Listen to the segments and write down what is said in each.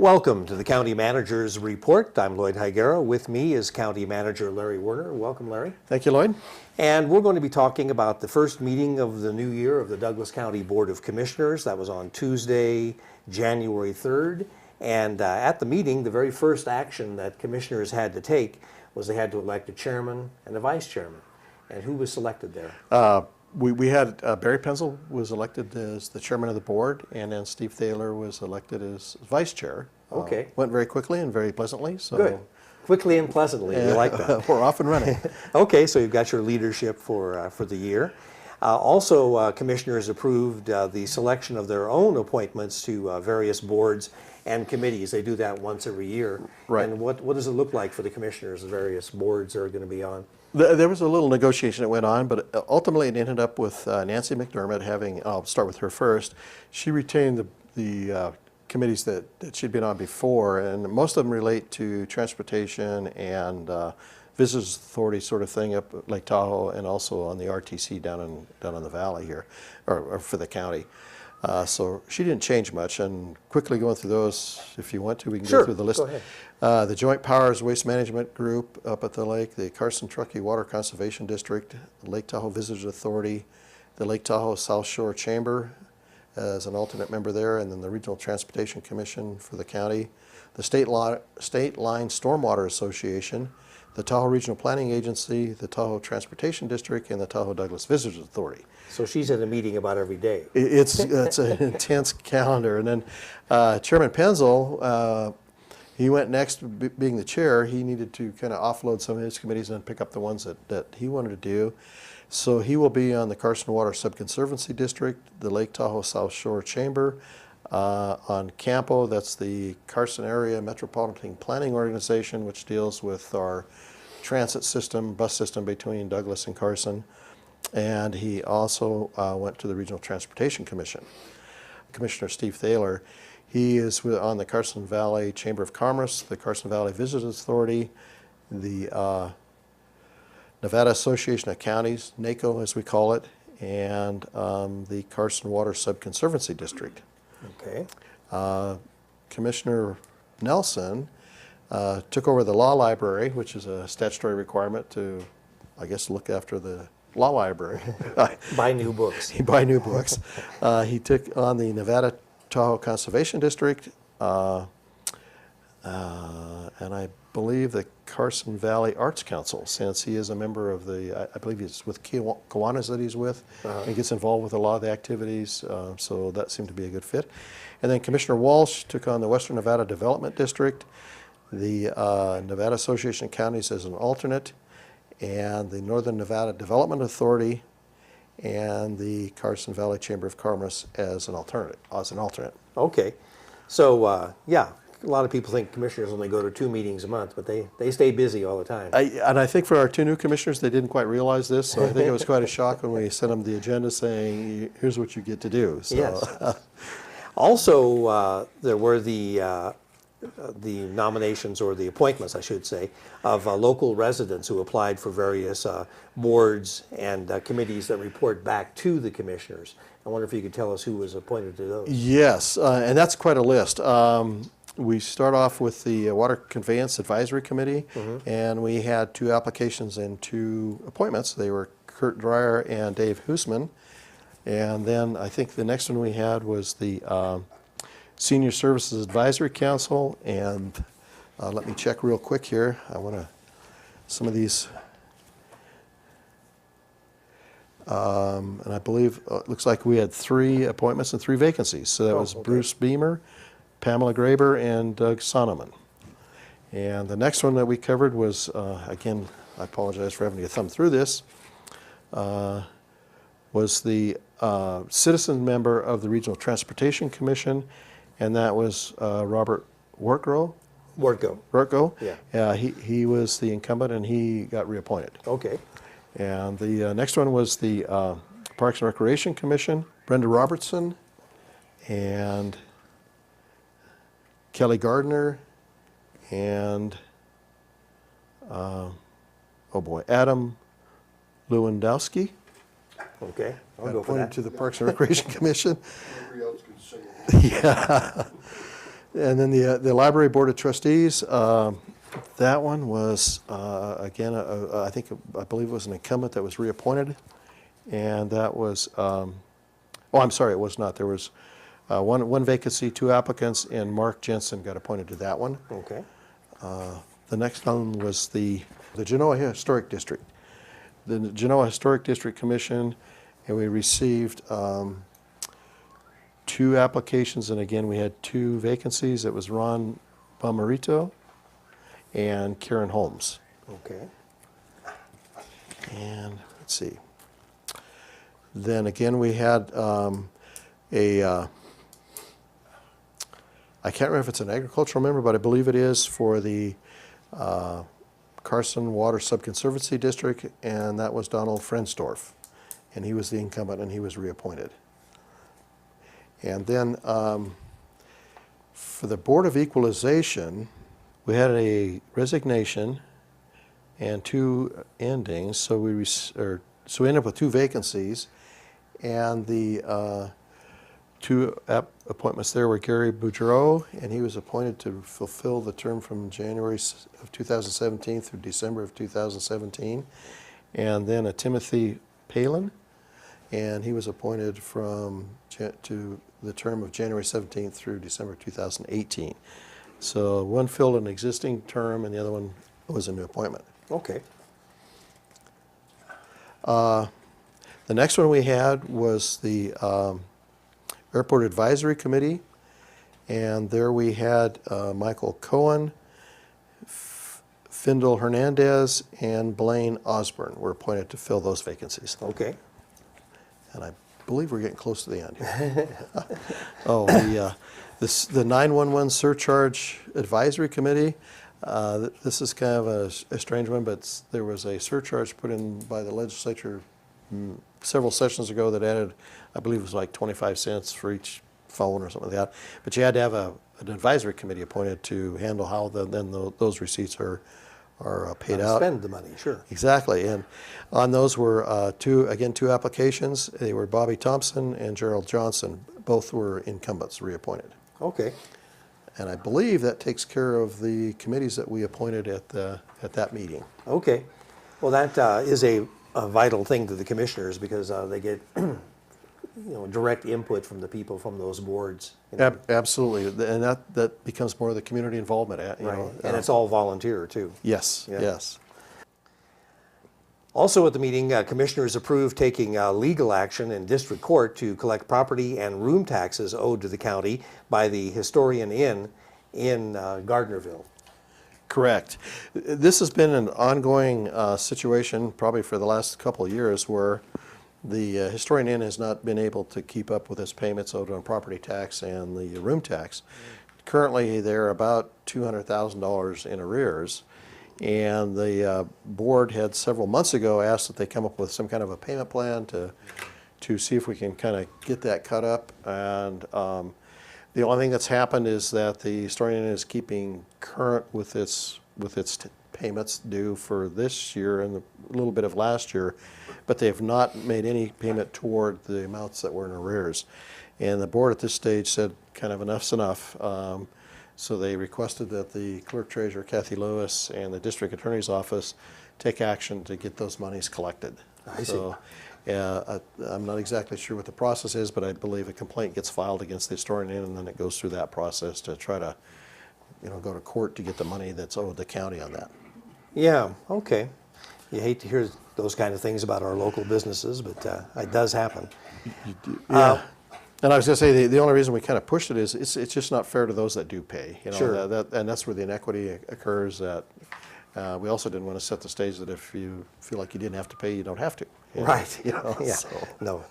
Welcome to the County Manager's Report. I'm Lloyd Higuera. With me is County Manager Larry Werner. Welcome, Larry. Thank you, Lloyd. And we're going to be talking about the first meeting of the new year of the Douglas County Board of Commissioners. That was on Tuesday, January 3rd. And at the meeting, the very first action that commissioners had to take was they had to elect a chairman and a vice chairman. And who was selected there? We had Barry Penzel was elected as the chairman of the board, and then Steve Thaler was elected as vice chair. Okay. Went very quickly and very pleasantly. So Good. Quickly and pleasantly. We like that. We're off and running. Okay, so you've got your leadership for the year. Commissioners approved the selection of their own appointments to various boards and committees. They do that once every year. Right. And what does it look like for the commissioners, the various boards they're going to be on? There was a little negotiation that went on, but ultimately it ended up with Nancy McDermott having, I'll start with her first. She retained the committees that she'd been on before, and most of them relate to transportation and Visitors Authority sort of thing up at Lake Tahoe, and also on the RTC down in the valley here, or for the county. So she didn't change much, and quickly going through those, if you want to, we can Sure, go through the list. go ahead. The Joint Powers Waste Management Group up at the lake, the Carson Truckee Water Conservation District, the Lake Tahoe Visitors Authority, the Lake Tahoe South Shore Chamber as an alternate member there, and then the Regional Transportation Commission for the county, the State Line Stormwater Association, the Tahoe Regional Planning Agency, the Tahoe Transportation District, and the Tahoe Douglas Visitors Authority. So she's at a meeting about every day. It's an intense calendar. And then Chairman Penzel, he went next, being the chair. He needed to kind of offload some of his committees and pick up the ones that he wanted to do. So he will be on the Carson Water Subconservancy District, the Lake Tahoe South Shore Chamber, on CAMPO, that's the Carson Area Metropolitan Planning Organization, which deals with our transit system, bus system between Douglas and Carson. And he also went to the Regional Transportation Commission. Commissioner Steve Thaler, he is on the Carson Valley Chamber of Commerce, the Carson Valley Visitors Authority, the Nevada Association of Counties, NACO as we call it, and the Carson Water Subconservancy District. Okay. Commissioner Nelson took over the law library, which is a statutory requirement to, I guess, look after the law library. Buy new books. He buy new books. He took on the Nevada Tahoe Conservation District, and I believe the Carson Valley Arts Council, since he is a member of the, I believe he's with Kiwanis that he's with, and gets involved with a lot of the activities, so that seemed to be a good fit. And then Commissioner Walsh took on the Western Nevada Development District, the Nevada Association of Counties as an alternate, and the Northern Nevada Development Authority, and the Carson Valley Chamber of Commerce as an alternate. Okay. So, yeah, a lot of people think commissioners only go to 2 meetings a month, but they stay busy all the time. And I think for our 2 new commissioners, they didn't quite realize this, so I think it was quite a shock when we sent them the agenda saying, here's what you get to do. So. Yes. Also, there were the nominations, or the appointments, I should say, of local residents who applied for various boards and committees that report back to the commissioners. I wonder if you could tell us who was appointed to those. Yes, and that's quite a list. We start off with the Water Conveyance Advisory Committee, and we had 2 applications and 2 appointments. They were Kurt Dreyer and Dave Hoosman. And then I think the next one we had was the Senior Services Advisory Council, and let me check real quick here. I want to, some of these, and I believe it looks like we had 3 appointments and 3 vacancies. So that was okay. Bruce Beamer, Pamela Graber, and Doug Sonneman. And the next one that we covered was, again, I apologize for having to thumb through this, was the citizen member of the Regional Transportation Commission, and that was Robert Wortgo. Wortgo. Yeah. He was the incumbent, and he got reappointed. Okay. And the next one was the Parks and Recreation Commission, Brenda Robertson, and Kelly Gardner, and Adam Lewandowski. Okay, I'll go for Appointed that. to the Parks and Recreation Commission. Nobody else can say it. Yeah. And then the Library Board of Trustees, that one was, again, I believe it was an incumbent that was reappointed. And that was, oh, I'm sorry, it was not. There was one vacancy, 2 applicants, and Mark Jensen got appointed to that one. Okay. The next one was the Genoa Historic District. The Genoa Historic District Commission, and we received 2 applications, and again, we had 2 vacancies. It was Ron Bomarito and Karen Holmes. Okay. And let's see. Then again, we had I can't remember if it's an agricultural member, but I believe it is for the Carson Water Subconservancy District, and that was Donald Frensdorf. And he was the incumbent, and he was reappointed. And then for the Board of Equalization, we had a resignation and 2 endings, so we ended up with 2 vacancies, and the 2 appointments there were Gary Boudreau, and he was appointed to fulfill the term from January of 2017 through December of 2017, and then a Timothy Palin, and he was appointed to the term of January 17th through December 2018. So one filled an existing term, and the other one was a new appointment. Okay. The next one we had was the Airport Advisory Committee, and there we had Michael Cohen, Findel Hernandez, and Blaine Osborne were appointed to fill those vacancies. Okay. And I believe we're getting close to the end here. Oh, the 911 Surcharge Advisory Committee. This is kind of a strange one, but there was a surcharge put in by the legislature several sessions ago that added, I believe it was like 25 cents for each phone or something like that. But you had to have an advisory committee appointed to handle how those receipts are paid out. Spend the money, sure. Exactly. And on those were 2 applications. They were Bobby Thompson and Gerald Johnson. Both were incumbents reappointed. Okay. And I believe that takes care of the committees that we appointed at that meeting. Okay. Well, that is a vital thing to the commissioners because they get direct input from the people from those boards. Absolutely, and that becomes more of the community involvement. Right. And it's all volunteer too. Yes, Yeah. yes. Also at the meeting, commissioners approved taking legal action in district court to collect property and room taxes owed to the county by the Historian Inn in Gardnerville. Correct. This has been an ongoing situation probably for the last couple of years where the Historian Inn has not been able to keep up with its payments owed on property tax and the room tax. Currently, they're about $200,000 in arrears, and the board had several months ago asked that they come up with some kind of a payment plan to see if we can kind of get that cut up. And the only thing that's happened is that the Historian Inn is keeping current with its payments due for this year and a little bit of last year, but they have not made any payment toward the amounts that were in arrears. And the board at this stage said kind of enough's enough. So they requested that the clerk treasurer, Kathy Lewis, and the district attorney's office take action to get those monies collected. I see. So, I'm not exactly sure what the process is, but I believe a complaint gets filed against the Historian Inn, and then it goes through that process to try to, go to court to get the money that's owed the county on that. Yeah, okay. You hate to hear those kind of things about our local businesses, but it does happen. Yeah. And I was going to say the only reason we kind of pushed it is it's just not fair to those that do pay. Sure. And that's where the inequity occurs. That we also didn't want to set the stage that if you feel like you didn't have to pay, you don't have to. Right. Yeah. So. No.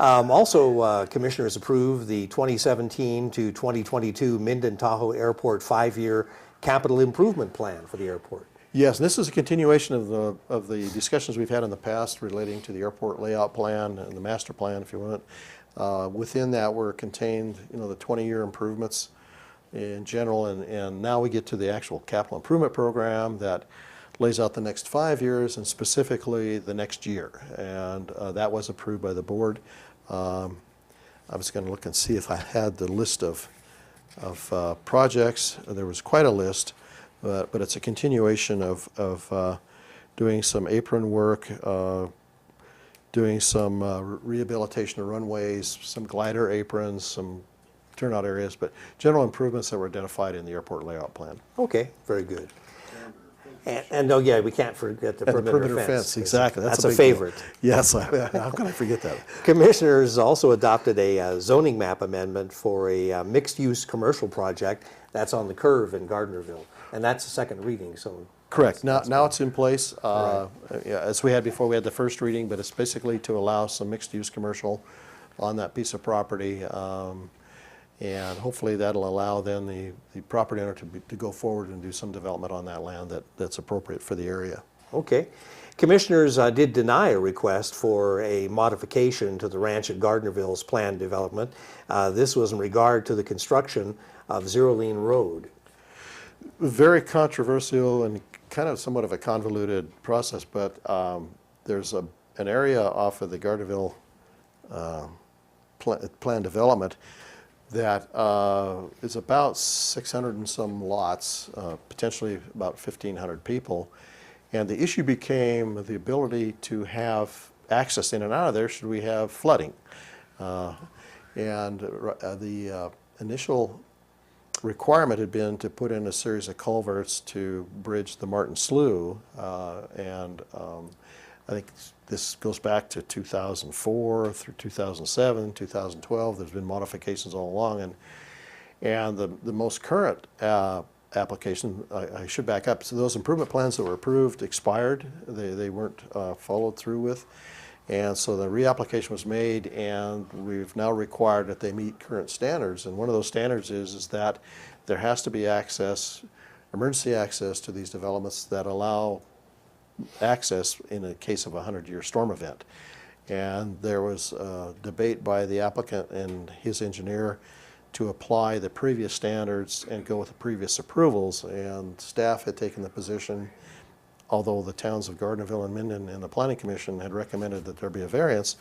Also, commissioners approved the 2017 to 2022 Minden Tahoe Airport 5-year capital improvement plan for the airport. Yes, and this is a continuation of the discussions we've had in the past relating to the airport layout plan and the master plan, if you want. Within that were contained, the 20-year improvements in general, and now we get to the actual capital improvement program that lays out the next 5 years and specifically the next year. And that was approved by the board. I was going to look and see if I had the list of projects. There was quite a list, but it's a continuation of doing some apron work, doing some rehabilitation of runways, some glider aprons, some turnout areas, but general improvements that were identified in the airport layout plan. Okay, very good. And oh yeah, we can't forget the perimeter fence. Exactly. That's a a big favorite. deal. Yes, how can I forget that? Commissioners also adopted a zoning map amendment for a mixed-use commercial project that's on the curve in Gardnerville, and that's the second reading. So Correct. Now it's in place. Yeah, as we had before, we had the first reading, but it's basically to allow some mixed-use commercial on that piece of property. And hopefully that'll allow then the property owner to go forward and do some development on that land that's appropriate for the area. Okay. Commissioners did deny a request for a modification to the ranch at Gardnerville's planned development. This was in regard to the construction of Zero Lean Road. Very controversial and kind of somewhat of a convoluted process, but there's an area off of the Gardnerville planned development that is about 600 and some lots, potentially about 1,500 people. And the issue became the ability to have access in and out of there should we have flooding. The initial requirement had been to put in a series of culverts to bridge the Martin Slough, I think this goes back to 2004 through 2007, 2012. There's been modifications all along, and the most current application, I should back up. So those improvement plans that were approved expired. They weren't followed through with, and so the reapplication was made, and we've now required that they meet current standards. And one of those standards is that there has to be access, emergency access to these developments that allow access in the case of a 100-year storm event. And there was a debate by the applicant and his engineer to apply the previous standards and go with the previous approvals. And staff had taken the position, although the towns of Gardnerville and Minden and the Planning Commission had recommended that there be a variance,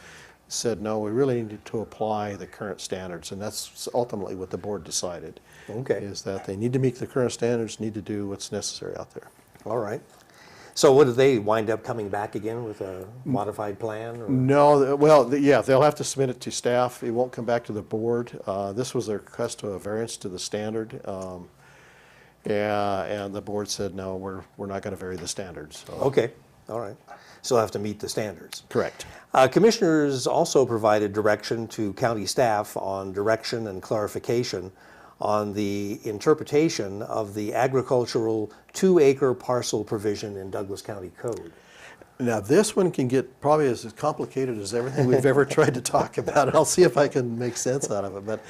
said no, we really need to apply the current standards. And that's ultimately what the board decided. Okay. Is that they need to meet the current standards, need to do what's necessary out there. All right. So what, do they wind up coming back again with a modified plan? Or? No, well, yeah, they'll have to submit it to staff. It won't come back to the board. This was their request to a variance to the standard. And the board said, no, we're not going to vary the standards. So. Okay, all right. So they'll have to meet the standards. Correct. Commissioners also provided direction to county staff on direction and clarification on the interpretation of the agricultural 2-acre parcel provision in Douglas County Code. Now this one can get probably as complicated as everything we've ever tried to talk about. I'll see if I can make sense out of it. But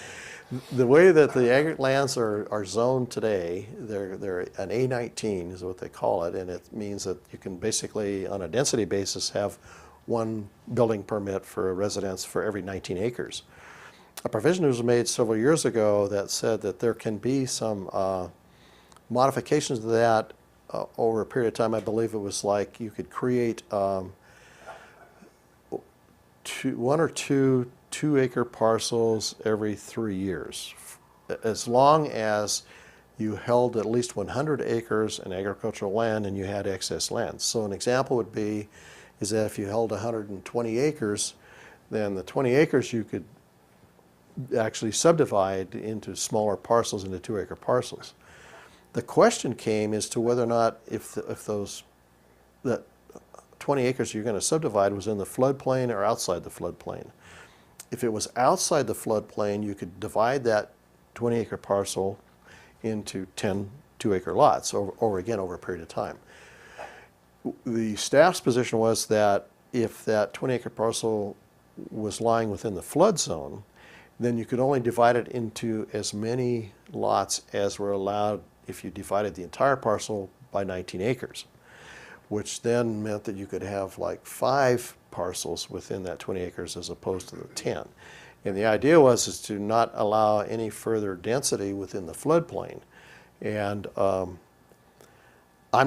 the way that the aggregate lands are zoned today, they're an A19 is what they call it, and it means that you can basically, on a density basis, have one building permit for a residence for every 19 acres. A provision was made several years ago that said that there can be some modifications to that over a period of time. I believe it was like you could create one or two 2-acre parcels every 3 years, as long as you held at least 100 acres in agricultural land and you had excess land. So an example would be is that if you held 120 acres, then the 20 acres you could actually subdivide into smaller parcels into 2-acre parcels. The question came as to whether or not if that 20 acres you're going to subdivide was in the floodplain or outside the floodplain. If it was outside the floodplain, you could divide that 20-acre parcel into 10 2-acre lots over again over a period of time. The staff's position was that if that 20-acre parcel was lying within the flood zone, then you could only divide it into as many lots as were allowed if you divided the entire parcel by 19 acres, which then meant that you could have like 5 parcels within that 20 acres as opposed to the 10. And the idea was to not allow any further density within the floodplain. And I'm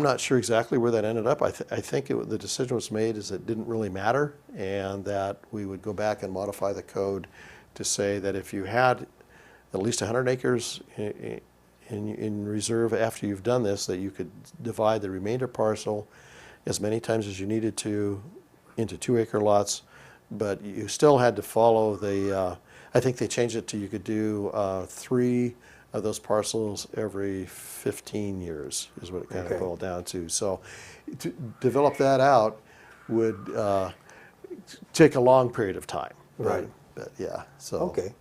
not sure exactly where that ended up. I think the decision was made is it didn't really matter, and that we would go back and modify the code to say that if you had at least 100 acres in reserve after you've done this, that you could divide the remainder parcel as many times as you needed to into 2-acre lots, but you still had to follow the, I think they changed it to you could do 3 of those parcels every 15 years is what it kind Okay. of boiled down to. So to develop that out would take a long period of time. Right. But yeah, so. Okay.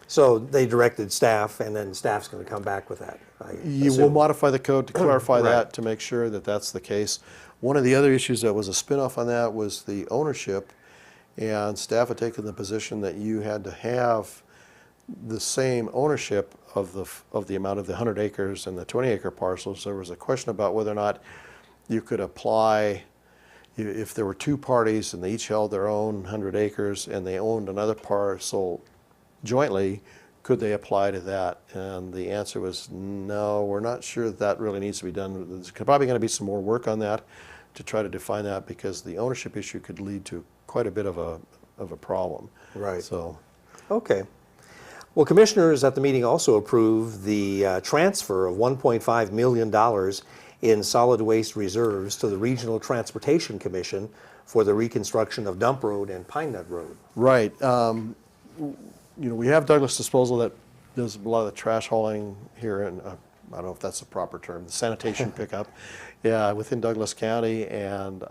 So they directed staff, and then staff's going to come back with that, I You will assume. modify the code to clarify Right. that, to make sure that that's the case. One of the other issues that was a spinoff on that was the ownership, and staff had taken the position that you had to have the same ownership of the amount of the 100 acres and the 20-acre parcels. There was a question about whether or not you could apply, if there were 2 parties and they each held their own 100 acres and they owned another parcel jointly, could they apply to that? And the answer was no, we're not sure that really needs to be done. There's probably going to be some more work on that to try to define that, because the ownership issue could lead to quite a bit of a problem. Right. So, Okay. Well, commissioners at the meeting also approved the transfer of $1.5 million in solid waste reserves to the Regional Transportation Commission for the reconstruction of Dump Road and Pine Nut Road. right. We have Douglas Disposal that does a lot of the trash hauling here, and I don't know if that's the proper term, the sanitation pickup, yeah, within Douglas County. And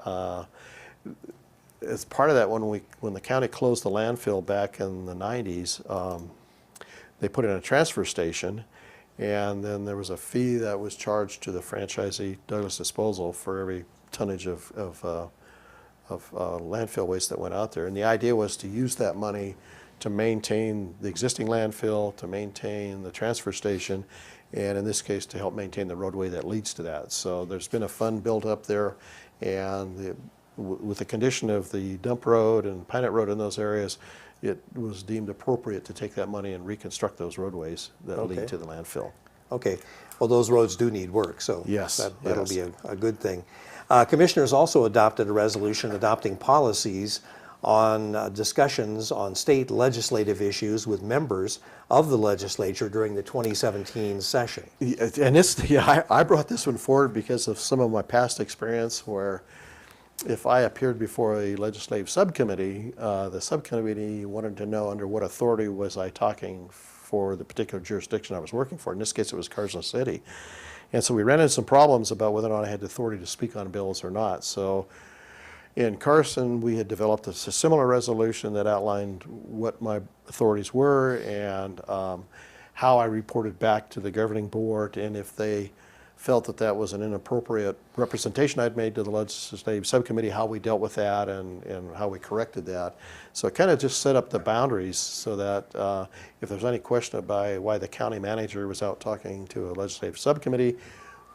as part of that, when the county closed the landfill back in the 90s, they put in a transfer station, and then there was a fee that was charged to the franchisee, Douglas Disposal, for every tonnage of landfill waste that went out there. And the idea was to use that money to maintain the existing landfill, to maintain the transfer station, and in this case, to help maintain the roadway that leads to that. So there's been a fund built up there, and with the condition of the dump road and Pine Nut Road in those areas, it was deemed appropriate to take that money and reconstruct those roadways that Okay. lead to the landfill. Okay. Well, those roads do need work, so Yes, that'll yes. be a good thing. Commissioners also adopted a resolution adopting policies on discussions on state legislative issues with members of the legislature during the 2017 session. And this, yeah, I brought this one forward because of some of my past experience where if I appeared before a legislative subcommittee, the subcommittee wanted to know under what authority was I talking for the particular jurisdiction I was working for. In this case, it was Carson City. And so we ran into some problems about whether or not I had the authority to speak on bills or not. So in Carson, we had developed a similar resolution that outlined what my authorities were and how I reported back to the governing board, and if they felt that that was an inappropriate representation I'd made to the legislative subcommittee, how we dealt with that and how we corrected that. So it kind of just set up the boundaries so that if there's any question about why the county manager was out talking to a legislative subcommittee,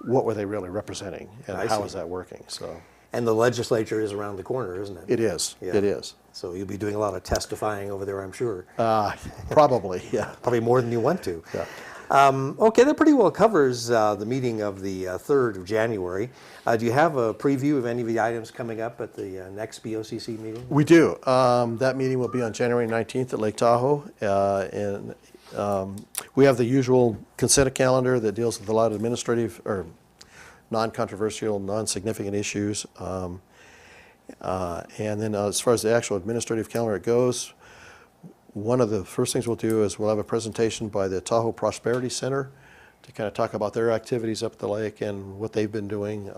what were they really representing and I how see. is that working? So And the legislature is around the corner, isn't it? it is. Yeah. It is. So you'll be doing a lot of testifying over there, I'm sure. Probably, yeah. Probably more than you want to. Yeah. Okay, that pretty well covers the meeting of the 3rd of January. Do you have a preview of any of the items coming up at the next BOCC meeting? We do. That meeting will be on January 19th at Lake Tahoe. And we have the usual consent calendar that deals with a lot of administrative or non-controversial, non-significant issues. And then as far as the actual administrative calendar goes, one of the first things we'll do is we'll have a presentation by the Tahoe Prosperity Center to kind of talk about their activities up at the lake and what they've been doing.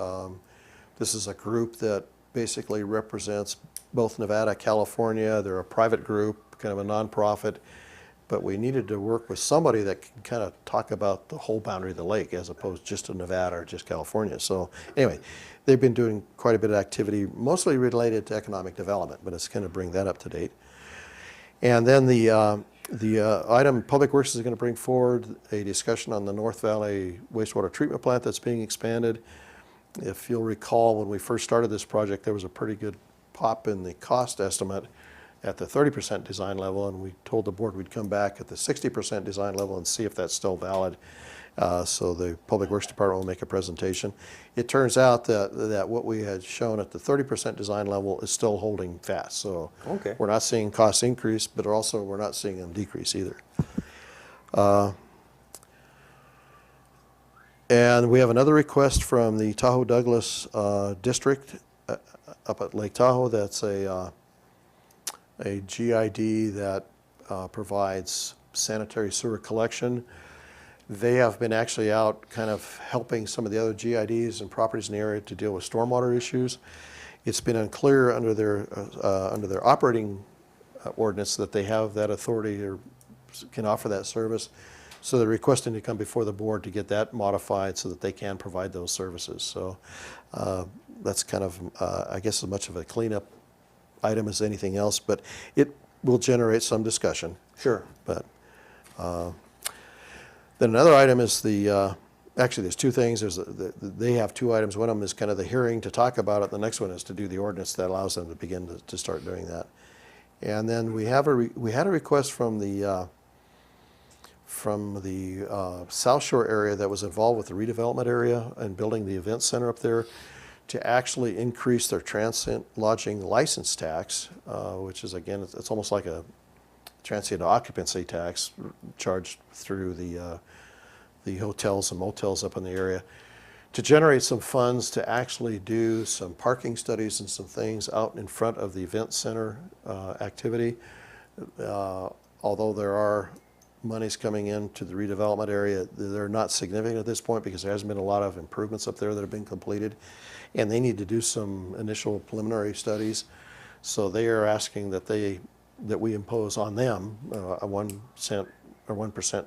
This is a group that basically represents both Nevada, California. They're a private group, kind of a nonprofit, but we needed to work with somebody that can kind of talk about the whole boundary of the lake as opposed just to Nevada or just California. So anyway, they've been doing quite a bit of activity, mostly related to economic development, but it's kind of bring that up to date. And then the item Public Works is going to bring forward a discussion on the North Valley wastewater treatment plant that's being expanded. If you'll recall, when we first started this project, there was a pretty good pop in the cost estimate at the 30% design level, and we told the board we'd come back at the 60% design level and see if that's still valid. So the Public Works Department will make a presentation. It turns out that what we had shown at the 30% design level is still holding fast. So Okay. we're not seeing costs increase, but also we're not seeing them decrease either. And we have another request from the Tahoe Douglas District up at Lake Tahoe. That's a GID that provides sanitary sewer collection. They have been actually out kind of helping some of the other GIDs and properties in the area to deal with stormwater issues. It's been unclear under their operating ordinance that they have that authority or can offer that service. So they're requesting to come before the board to get that modified so that they can provide those services. So that's kind of, I guess, as much of a cleanup item as anything else, but it will generate some discussion. Sure. But then another item is actually there's two things. They have two items. One of them is kind of the hearing to talk about it. The next one is to do the ordinance that allows them to begin to start doing that. And then we had a request from the South Shore area that was involved with the redevelopment area and building the event center up there to actually increase their transient lodging license tax, which is, again, it's almost like a transient occupancy tax charged through the hotels and motels up in the area, to generate some funds to actually do some parking studies and some things out in front of the event center activity. Although there are monies coming into the redevelopment area, they're not significant at this point because there hasn't been a lot of improvements up there that have been completed, and they need to do some initial preliminary studies. So they are asking that we impose on them a 1 cent or 1%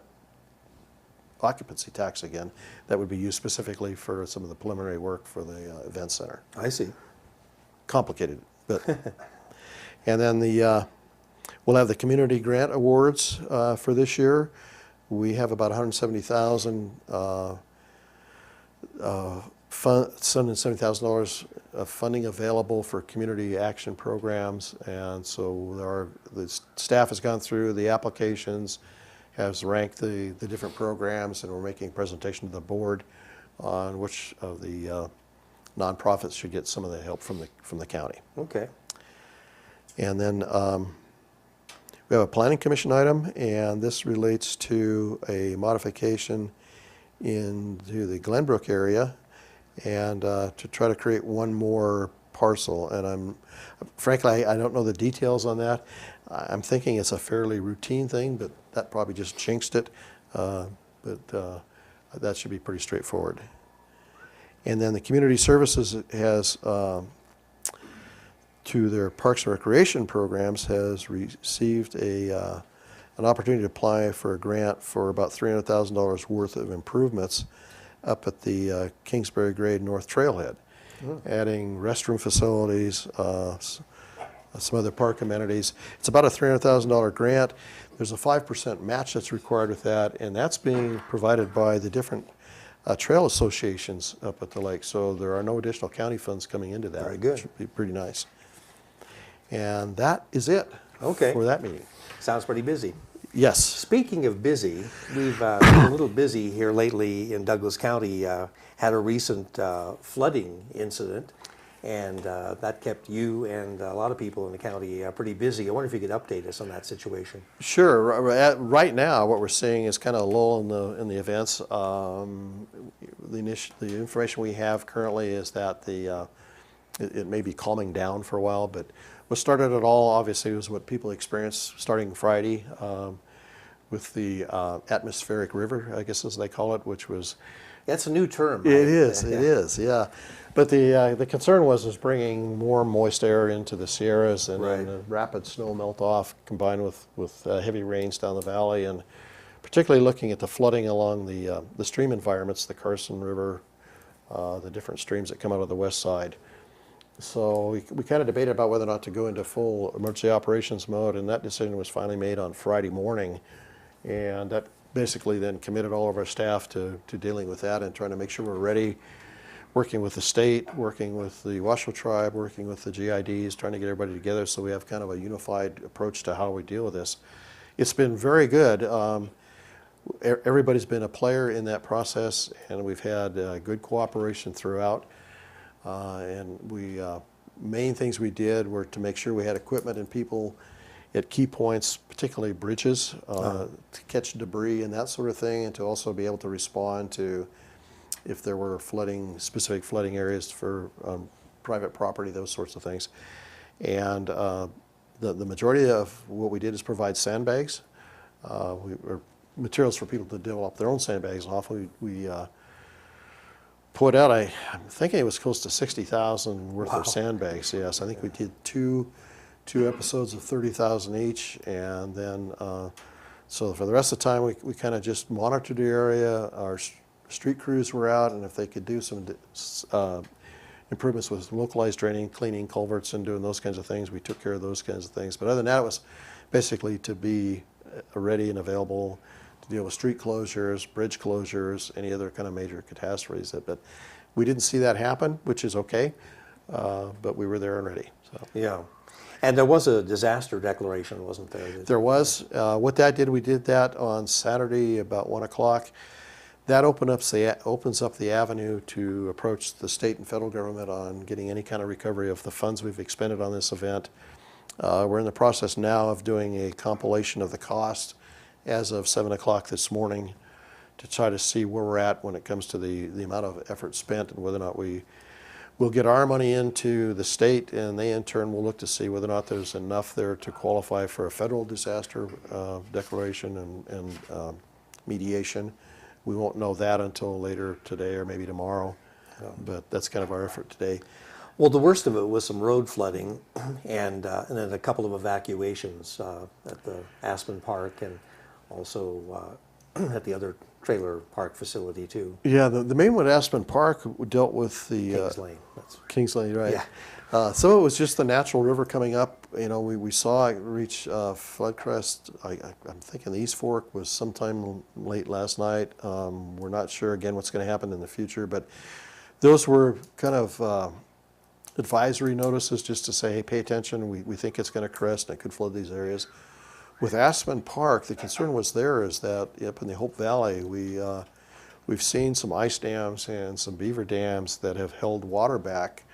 occupancy tax again that would be used specifically for some of the preliminary work for the event center. I see. Complicated, but and then we'll have the community grant awards for this year. We have about $170,000 $170,000 of funding available for community action programs, and so the staff has gone through the applications, has ranked the different programs, and we're making a presentation to the board on which of the nonprofits should get some of the help from the county. Okay. And then we have a planning commission item, and this relates to a modification into the Glenbrook area, and to try to create one more parcel. And frankly, I don't know the details on that. I'm thinking it's a fairly routine thing, but that probably just jinxed it. But that should be pretty straightforward. And then the community services has, to their Parks and Recreation programs, has received an opportunity to apply for a grant for about $300,000 worth of improvements up at the Kingsbury Grade North Trailhead, adding restroom facilities, some other park amenities. It's about a $300,000 grant. There's a 5% match that's required with that, and that's being provided by the different trail associations up at the lake. So there are no additional county funds coming into that. Very good. Which should be pretty nice. And that is it for that meeting. Sounds pretty busy. Yes. Speaking of busy, we've been a little busy here lately in Douglas County. Had a recent flooding incident, and that kept you and a lot of people in the county pretty busy. I wonder if you could update us on that situation. Sure. Right now, what we're seeing is kind of a lull in the events. The information we have currently is that it may be calming down for a while, but what started it all, obviously, was what people experienced starting Friday with the atmospheric river, I guess as they call it, which was... That's a new term. It is, yeah. But the concern was bringing more moist air into the Sierras, and Right. the rapid snow melt-off combined with heavy rains down the valley, and particularly looking at the flooding along the stream environments, the Carson River, the different streams that come out of the west side. So we kind of debated about whether or not to go into full emergency operations mode, and that decision was finally made on Friday morning. And that basically then committed all of our staff to dealing with that and trying to make sure we're ready, working with the state, working with the Washoe tribe, working with the GIDs, trying to get everybody together so we have kind of a unified approach to how we deal with this. It's been very good. Everybody's been a player in that process, and we've had good cooperation throughout. And main things we did were to make sure we had equipment and people at key points, particularly bridges, to catch debris and that sort of thing, and to also be able to respond to if there were specific flooding areas for private property, those sorts of things. And the majority of what we did is provide sandbags, or materials for people to develop their own sandbags off. We put out, I'm thinking it was close to 60,000 worth of sandbags. Yes, I think we did two episodes of 30,000 each, and then so for the rest of the time we kind of just monitored the area. Our street crews were out, and if they could do some improvements with localized draining, cleaning culverts, and doing those kinds of things, we took care of those kinds of things. But other than that, it was basically to be ready and available to deal with street closures, bridge closures, any other kind of major catastrophes. But we didn't see that happen, which is okay, but we were there and ready. So. Yeah. And there was a disaster declaration, wasn't there? There was. What that did, we did that on Saturday about 1 o'clock. That opens up the avenue to approach the state and federal government on getting any kind of recovery of the funds we've expended on this event. We're in the process now of doing a compilation of the cost as of 7 o'clock this morning to try to see where we're at when it comes to the amount of effort spent and whether or not we'll get our money into the state, and they in turn will look to see whether or not there's enough there to qualify for a federal disaster declaration and mediation. We won't know that until later today or maybe tomorrow, but that's kind of our effort today. Well, the worst of it was some road flooding and then a couple of evacuations at the Aspen Park and also at the other trailer park facility too. Yeah, the main one at Aspen Park dealt with the Kings Lane. Kings Lane, right? Yeah. Some of it was just the natural river coming up. You know, we saw it reach flood crest. I'm thinking the East Fork was sometime late last night. We're not sure again what's going to happen in the future, but those were kind of advisory notices just to say, hey, pay attention. We think it's going to crest and it could flood these areas. With Aspen Park, the concern was there is that up in the Hope Valley, we've seen some ice dams and some beaver dams that have held water back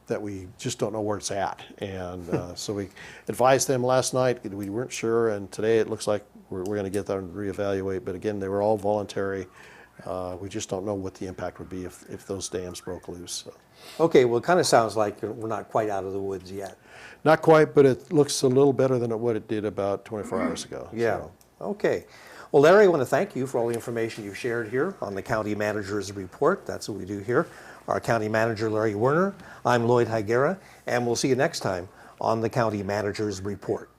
that we just don't know where it's at. And so we advised them last night. We weren't sure, and today it looks like we're going to get there and reevaluate. But again, they were all voluntary. We just don't know what the impact would be if those dams broke loose. So. Okay, well, it kind of sounds like we're not quite out of the woods yet. Not quite, but it looks a little better than what it did about 24 hours ago. Yeah. So. Okay. Well, Larry, I want to thank you for all the information you've shared here on the County Manager's Report. That's what we do here. Our County Manager, Larry Werner. I'm Lloyd Higuera, and we'll see you next time on the County Manager's Report.